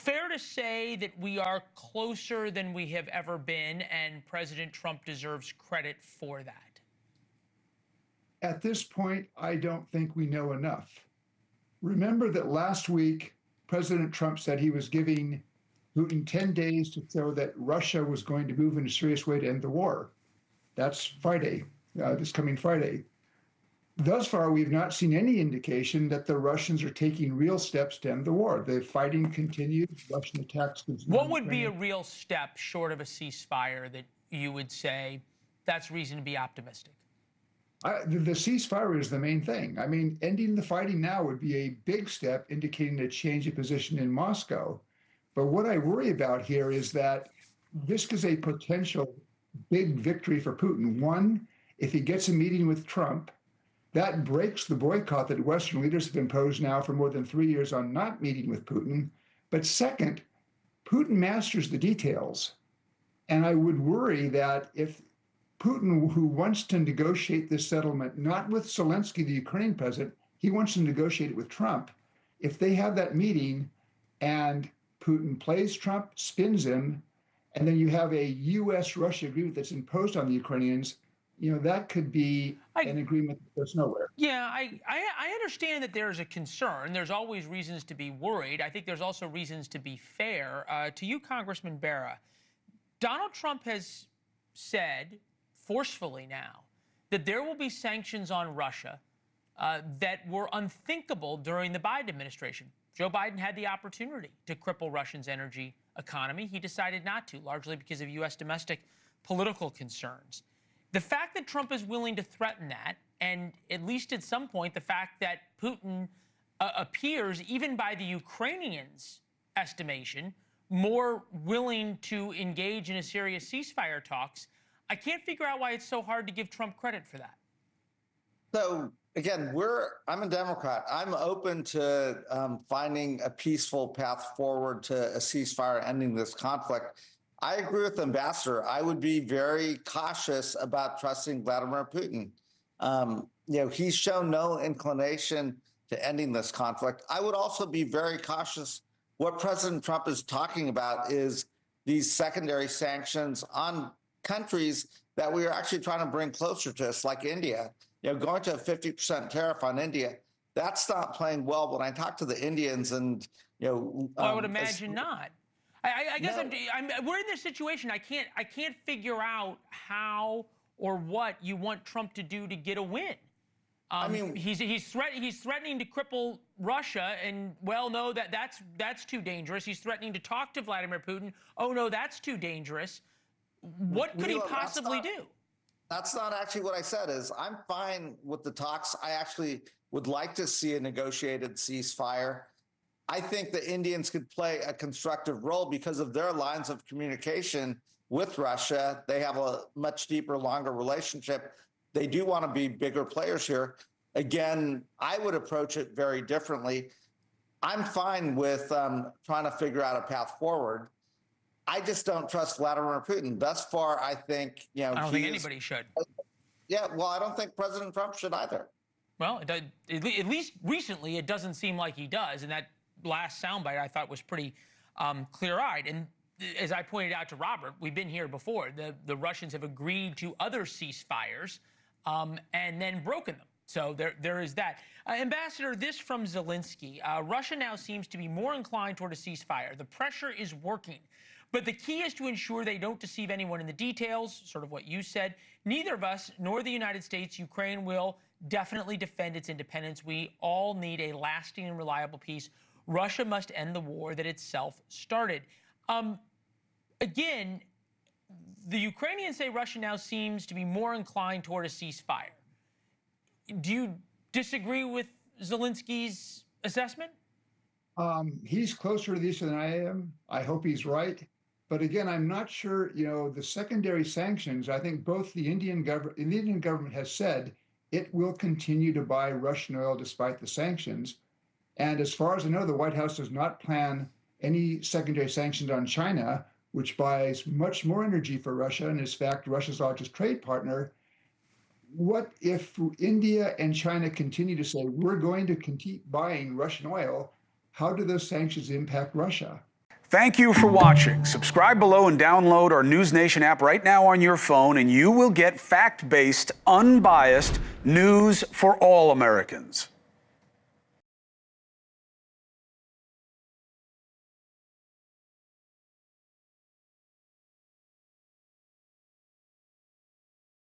fair to say that we are closer than we have ever been, and President Trump deserves credit for that? At this point, I don't think we know enough. Remember that last week, President Trump said he was giving Putin 10 days to show that Russia was going to move in a serious way to end the war. That's Friday, this coming Friday. Thus far, we've not seen any indication that the Russians are taking real steps to end the war. The fighting continues. Russian attacks continue. What would be a real step short of a ceasefire that you would say that's reason to be optimistic? The ceasefire is the main thing. I mean, ending the fighting now would be a big step indicating a change of position in Moscow. But what I worry about here is that this is a potential big victory for Putin. One, if he gets a meeting with Trump, that breaks the boycott that Western leaders have imposed now for more than 3 years on not meeting with Putin. But second, Putin masters the details. And I would worry that if Putin, who wants to negotiate this settlement, not with Zelenskyy, the Ukrainian president, he wants to negotiate it with Trump. If they have that meeting and Putin plays Trump, spins him, and then you have a U.S.-Russia agreement that's imposed on the Ukrainians, you know, that could be an agreement that goes nowhere. Yeah, I understand that there's a concern. There's always reasons to be worried. I think there's also reasons to be fair. To you, Congressman Bera, Donald Trump has said forcefully now that there will be sanctions on Russia that were unthinkable during the Biden administration. Joe Biden had the opportunity to cripple Russia's energy economy. He decided not to, largely because of U.S. domestic political concerns. The fact that Trump is willing to threaten that, and at least at some point, the fact that Putin appears, even by the Ukrainians' estimation, more willing to engage in a serious ceasefire talks, I can't figure out why it's so hard to give Trump credit for that. So again, I'm a Democrat. I'm open to finding a peaceful path forward to a ceasefire, ending this conflict. I agree with the ambassador. I would be very cautious about trusting Vladimir Putin. You know, he's shown no inclination to ending this conflict. I would also be very cautious. What President Trump is talking about is these secondary sanctions on countries that we are actually trying to bring closer to us, like India. You know, going to a 50% tariff on India, that's not playing well. When I talk to the Indians and, you know... I would imagine not. I guess we're in this situation. I can't figure out how or what you want Trump to do to get a win. I mean, he's threatening to cripple Russia, and well, no, that's too dangerous. He's threatening to talk to Vladimir Putin. Oh no, that's too dangerous. What could he possibly do? That's not actually what I said. Is I'm fine with the talks. I actually would like to see a negotiated ceasefire. I think the Indians could play a constructive role because of their lines of communication with Russia. They have a much deeper, longer relationship. They do want to be bigger players here. Again, I would approach it very differently. I'm fine with trying to figure out a path forward. I just don't trust Vladimir Putin. Thus far, I think, you know, I don't think anybody should. Yeah, well, I don't think President Trump should either. Well, at least recently, it doesn't seem like he does, and that last soundbite I thought was pretty clear-eyed. And as I pointed out to Robert, we've been here before. The Russians have agreed to other ceasefires and then broken them. So there is that. Ambassador, this from Zelenskyy. Russia now seems to be more inclined toward a ceasefire. The pressure is working. But the key is to ensure they don't deceive anyone in the details, sort of what you said. Neither of us, nor the United States, Ukraine will definitely defend its independence. We all need a lasting and reliable peace. Russia must end the war that itself started. Again, the Ukrainians say Russia now seems to be more inclined toward a ceasefire. Do you disagree with Zelenskyy's assessment? He's closer to this than I am. I hope he's right. But again, I'm not sure, you know, the secondary sanctions, I think both the Indian government has said it will continue to buy Russian oil despite the sanctions. And as far as I know, the White House does not plan any secondary sanctions on China, which buys much more energy for Russia and is, in fact, Russia's largest trade partner. What if India and China continue to say, we're going to keep buying Russian oil? How do those sanctions impact Russia? Thank you for watching. Subscribe below and download our NewsNation app right now on your phone, and you will get fact-based, unbiased news for all Americans.